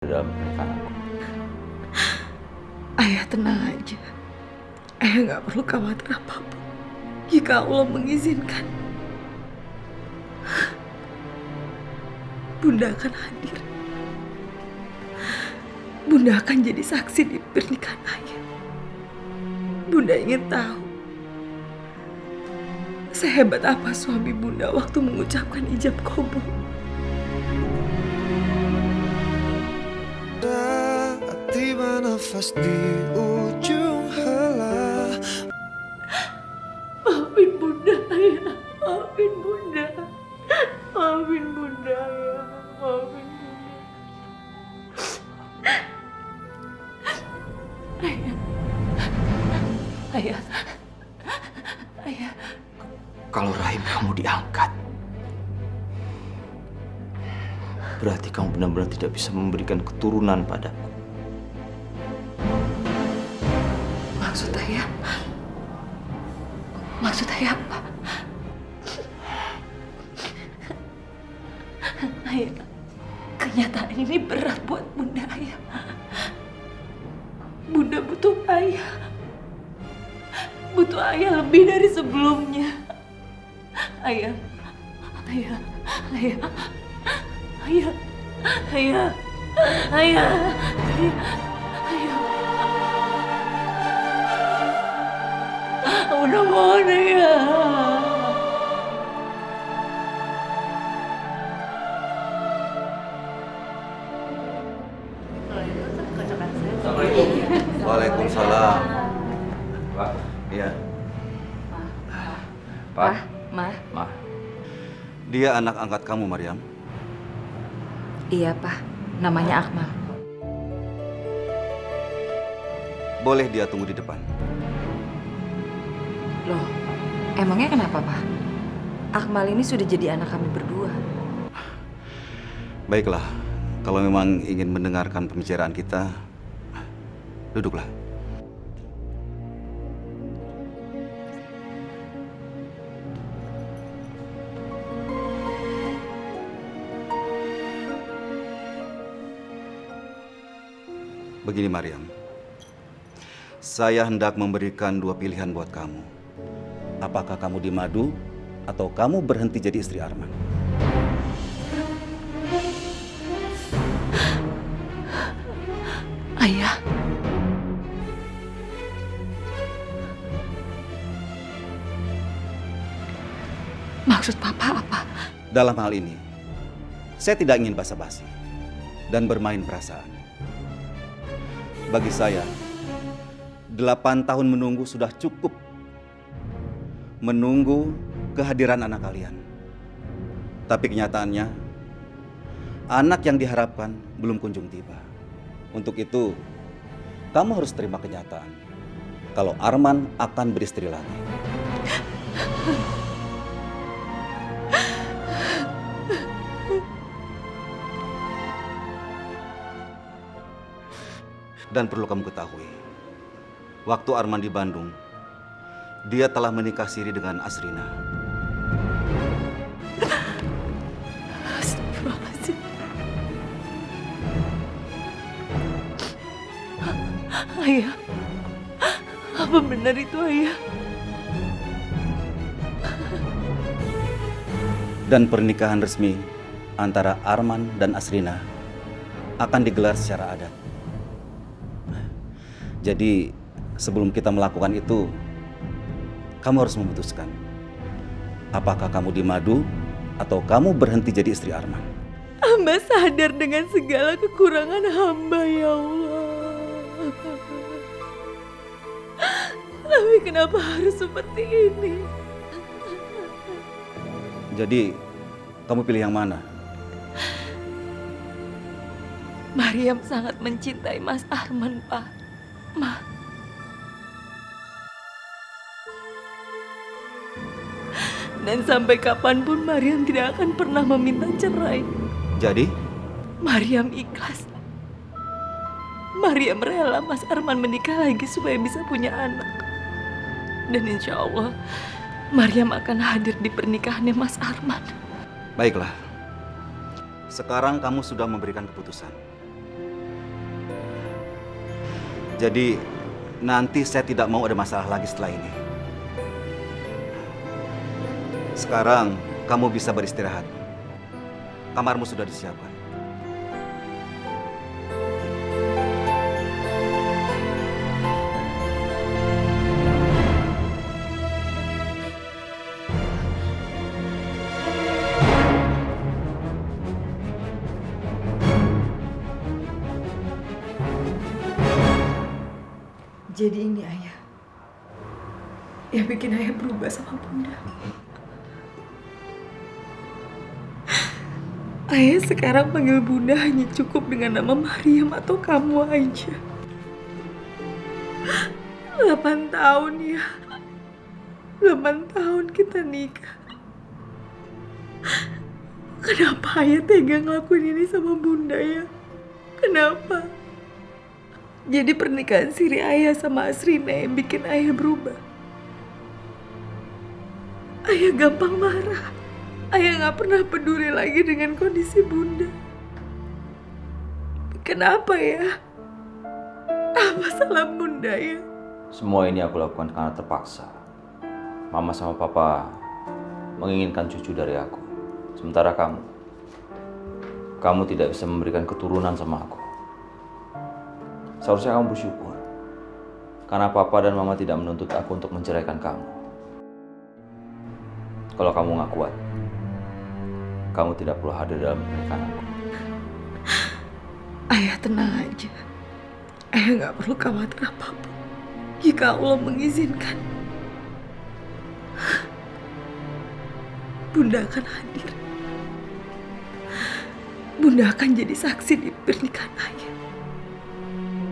dalam pernikahan aku. Ayah tenang aja. Ayah gak perlu khawatir apapun. Jika Allah mengizinkan, Bunda akan hadir. Bunda akan jadi saksi di pernikahan ayah. Bunda ingin tahu sehebat apa suami Bunda waktu mengucapkan ijab kabul. Tiba nafas di ujung helah. Maafin Bunda, ayah. Maafin Bunda. Maafin Bunda, ayah. Maafin Bunda. Ayah. Ayah. Ayah. Kalau rahim kamu diangkat, berarti kamu benar-benar tidak bisa memberikan keturunan padaku. Maksud ayah? Maksud ayah apa? Ayah, kenyataan ini berat buat Bunda, ayah. Bunda butuh ayah. Butuh ayah lebih dari sebelumnya. Ayah, ayah, ayah, ayah, ayah, ayah, ayah. Udah mohon ayah. Waalaikumsalam. Pak. Iya. Pak. Ma. Dia anak angkat kamu, Maryam. Iya, Pak. Namanya Akmal. Boleh dia tunggu di depan. Loh, emangnya kenapa, Pak? Akmal ini sudah jadi anak kami berdua. Baiklah, kalau memang ingin mendengarkan pembicaraan kita, duduklah. Begini, Maryam. Saya hendak memberikan dua pilihan buat kamu. Apakah kamu di Madu atau kamu berhenti jadi istri Arman? Ayah. Maksud Papa apa? Dalam hal ini, saya tidak ingin basa-basi dan bermain perasaan. Bagi saya, 8 tahun menunggu sudah cukup. Menunggu kehadiran anak kalian. Tapi kenyataannya, anak yang diharapkan belum kunjung tiba. Untuk itu, kamu harus terima kenyataan kalau Arman akan beristri lagi. Dan perlu kamu ketahui, waktu Arman di Bandung, dia telah menikah siri dengan Asrina. Astagfirullahaladzim. Ayah, apa benar itu, ayah? Dan pernikahan resmi antara Arman dan Asrina akan digelar secara adat. Jadi sebelum kita melakukan itu, kamu harus memutuskan apakah kamu di Madu atau kamu berhenti jadi istri Arman. Hamba sadar dengan segala kekurangan hamba, ya Allah. Tapi kenapa harus seperti ini? Jadi kamu pilih yang mana? Maryam sangat mencintai Mas Arman, Pak. Ma. Dan sampai kapanpun Maryam tidak akan pernah meminta cerai. Jadi? Maryam ikhlas. Maryam rela Mas Arman menikah lagi supaya bisa punya anak. Dan insya Allah Maryam akan hadir di pernikahannya Mas Arman. Baiklah. Sekarang kamu sudah memberikan keputusan. Jadi nanti saya tidak mau ada masalah lagi setelah ini. Sekarang kamu bisa beristirahat. Kamarmu sudah disiapkan. Jadi ini ayah yang bikin ayah berubah sama bunda. Ayah sekarang panggil bunda hanya cukup dengan nama Mariam atau kamu aja. 8 tahun ya. 8 tahun kita nikah. Kenapa ayah tega ngelakuin ini sama bunda ya? Kenapa? Jadi pernikahan siri ayah sama Asrina yang bikin ayah berubah. Ayah gampang marah. Ayah gak pernah peduli lagi dengan kondisi bunda. Kenapa ya? Apa salah bunda ya? Semua ini aku lakukan karena terpaksa. Mama sama papa menginginkan cucu dari aku. Sementara kamu tidak bisa memberikan keturunan sama aku. Seharusnya kamu bersyukur. Karena papa dan mama tidak menuntut aku untuk menceraikan kamu. Kalau kamu gak kuat, kamu tidak perlu hadir dalam pernikahan aku. Ayah tenang aja. Ayah gak perlu khawatir apapun. Jika Allah mengizinkan, bunda akan hadir. Bunda akan jadi saksi di pernikahan ayah.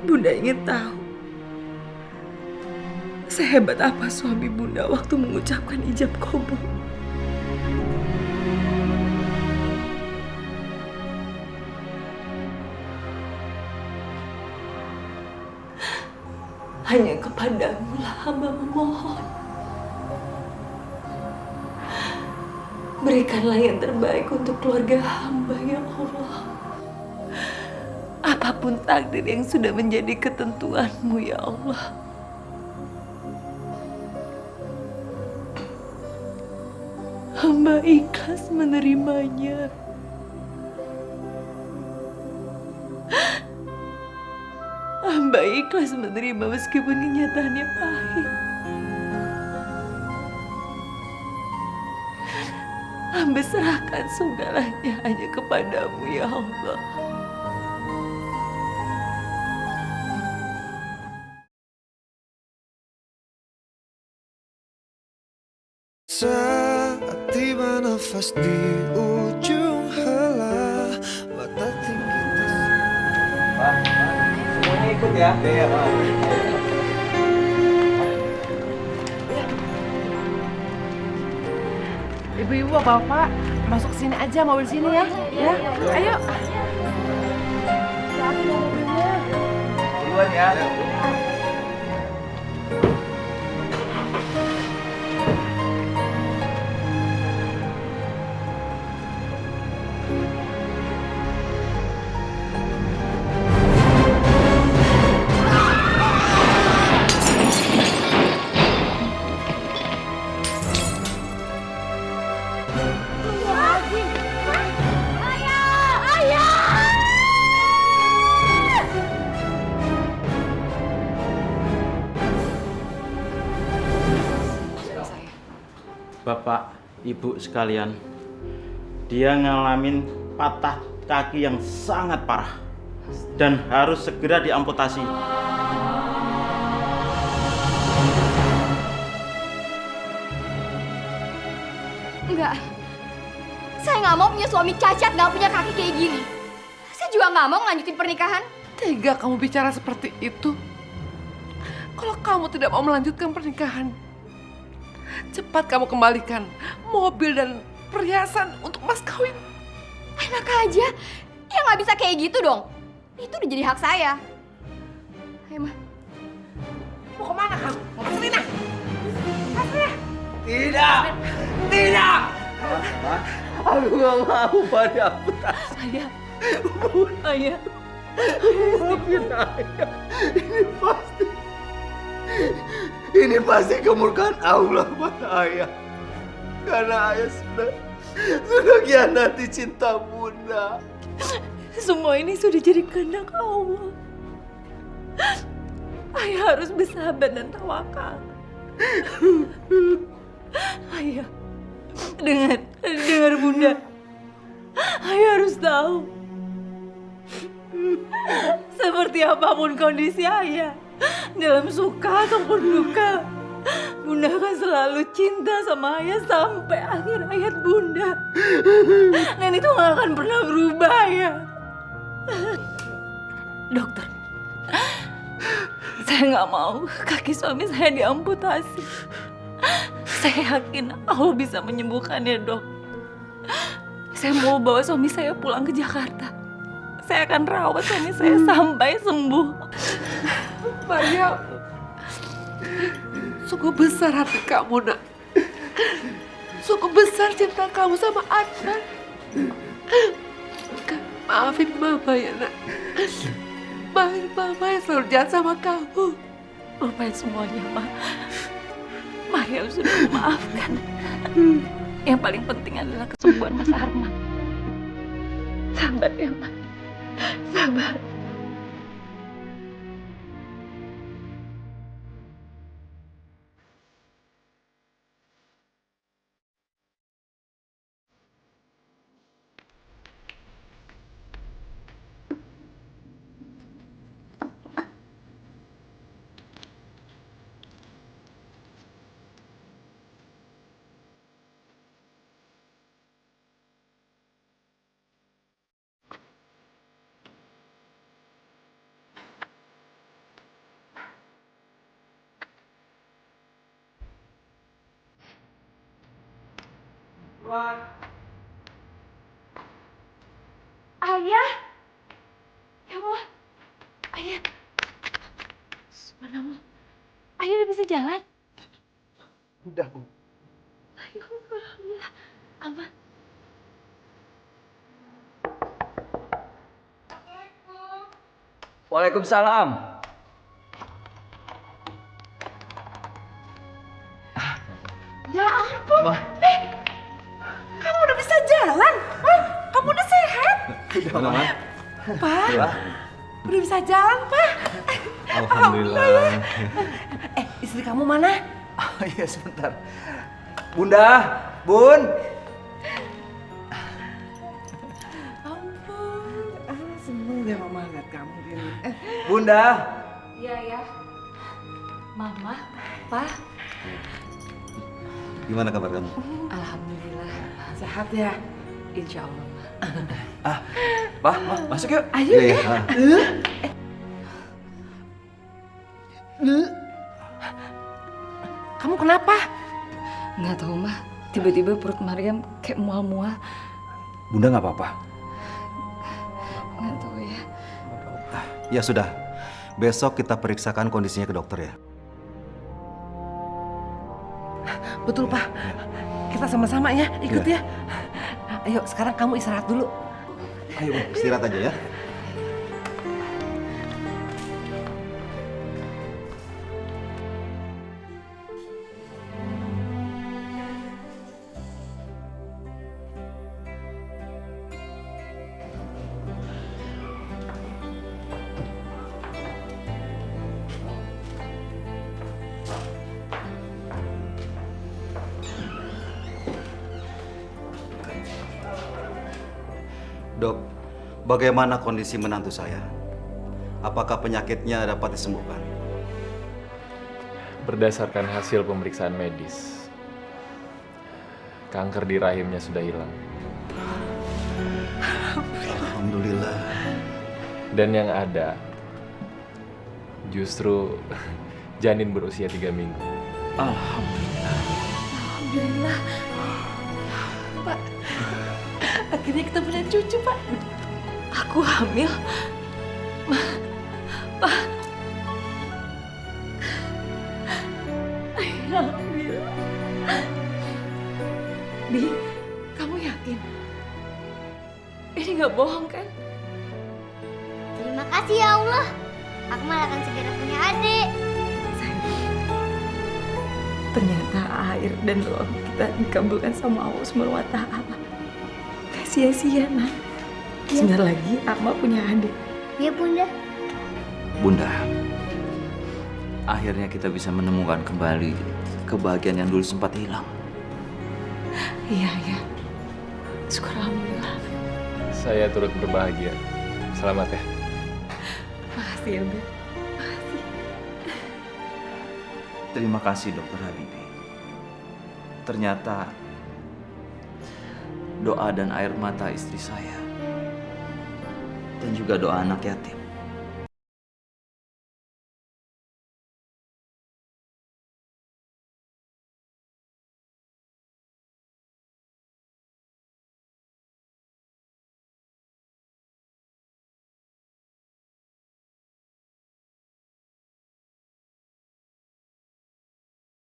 Bunda ingin tahu sehebat apa suami bunda waktu mengucapkan ijab kabul. Hanya kepadamu lah hamba memohon. Berikanlah yang terbaik untuk keluarga hamba ya Allah. Apapun takdir yang sudah menjadi ketentuanmu ya Allah. Hamba ikhlas menerimanya. Hamba ikhlas menerima meskipun kenyataannya pahit. Hamba serahkan segalanya hanya kepadamu ya Allah. Saat tiba nafas di ujung helah, mata tinggi Pak, semuanya ikut ya. Iya, Pak. Ibu-ibu, bapak masuk sini aja, mobil sini ya. Ya, ayo. Duluan ya. Bapak, Ibu sekalian, dia ngalamin patah kaki yang sangat parah dan harus segera diamputasi. Enggak, saya nggak mau punya suami cacat, nggak punya kaki kayak gini. Saya juga nggak mau ngelanjutin pernikahan. Tega kamu bicara seperti itu. Kalau kamu tidak mau melanjutkan pernikahan, cepat kamu kembalikan mobil dan perhiasan untuk mas kawin. Enak aja, ya nggak bisa kayak gitu dong. Itu udah jadi hak saya. Ayo, Ma. Mau kemana kamu? Mau ke Rina? Tidak! Tidak! Aku gak mau pada amputasi. Ayah. Ayah. Maafin ayah. Ini pasti kemurkaan Allah pada ayah. Karena ayah sudah khianati cinta Bunda. Semua ini sudah jadi kehendak Allah. Ayah harus bersabar dan tawakal. Ayah, dengar Bunda. Ayah harus tahu. Seperti apapun kondisi ayah, dalam suka ataupun duka, Bunda akan selalu cinta sama ayah sampai akhir hayat Bunda. Dan itu gak akan pernah berubah ya. Dokter, saya gak mau kaki suami saya diamputasi. Saya yakin Allah bisa menyembuhkannya, Dok. Saya mau bawa suami saya pulang ke Jakarta. Saya akan rawat suami saya sampai sembuh. Maryam, sungguh besar hati kamu, Nak. Sungguh besar cinta kamu sama Adnan. Maafin Mama ya, Nak. Maafin Mama yang selalu jahat sama kamu. Lupain semuanya, Ma. Maryam sudah memaafkan. Yang paling penting adalah kesembuhan Mas Arman. Sabar ya, Ma. Sabar. Ayah, ya Allah, ayah, subhanallah, ayah udah bisa jalan. Udah, Bu. Alhamdulillah, aman. Waalaikumsalam. Ya ampun, kamu udah bisa jalan, kamu udah sehat. Pak, udah bisa jalan, Pak. Alhamdulillah. Istri kamu mana? Oh iya, sebentar. Bunda, Bun. Seneng deh Mama lihat kamu ini. Bunda. Iya, ya. Mama, Pak. Gimana kabar kamu? Alhamdulillah, Sehat ya? insya Allah. Pak, masuk yuk. Ayo Iya, ya. Kamu kenapa? Nggak tahu, Mah. Tiba-tiba perut Maryam kayak mual-mual. Bunda nggak apa-apa. Nggak tahu ya. Ya sudah, besok kita periksakan kondisinya ke dokter ya. Betul, Pak. Kita sama-sama ya, ikut ya. Ayo, sekarang kamu istirahat dulu. Ayo, Bu, istirahat aja ya. Dok, bagaimana kondisi menantu saya? Apakah penyakitnya dapat disembuhkan? Berdasarkan hasil pemeriksaan medis, kanker di rahimnya sudah hilang. Alhamdulillah. Dan yang ada, justru janin berusia 3 minggu. Alhamdulillah. Pak, akhirnya kita punya cucu, Pak. Aku hamil. Pak. Alhamdulillah. Bi, kamu yakin? Ini nggak bohong kan? Terima kasih ya Allah, Akmal akan segera punya adik. Ternyata air dan doa kita dikabulkan sama Allah Subhanahu wa Ta'ala. Gak sia-sia, Nak. Sebentar lagi Akmal punya adik. Ya Bunda. Bunda, akhirnya kita bisa menemukan kembali kebahagiaan yang dulu sempat hilang. Iya, ya. Syukur alhamdulillah. Saya turut berbahagia. Selamat ya. Makasih ya, Beb. Makasih. Terima kasih Dokter Habibi. Ternyata doa dan air mata istri saya dan juga doa anak yatim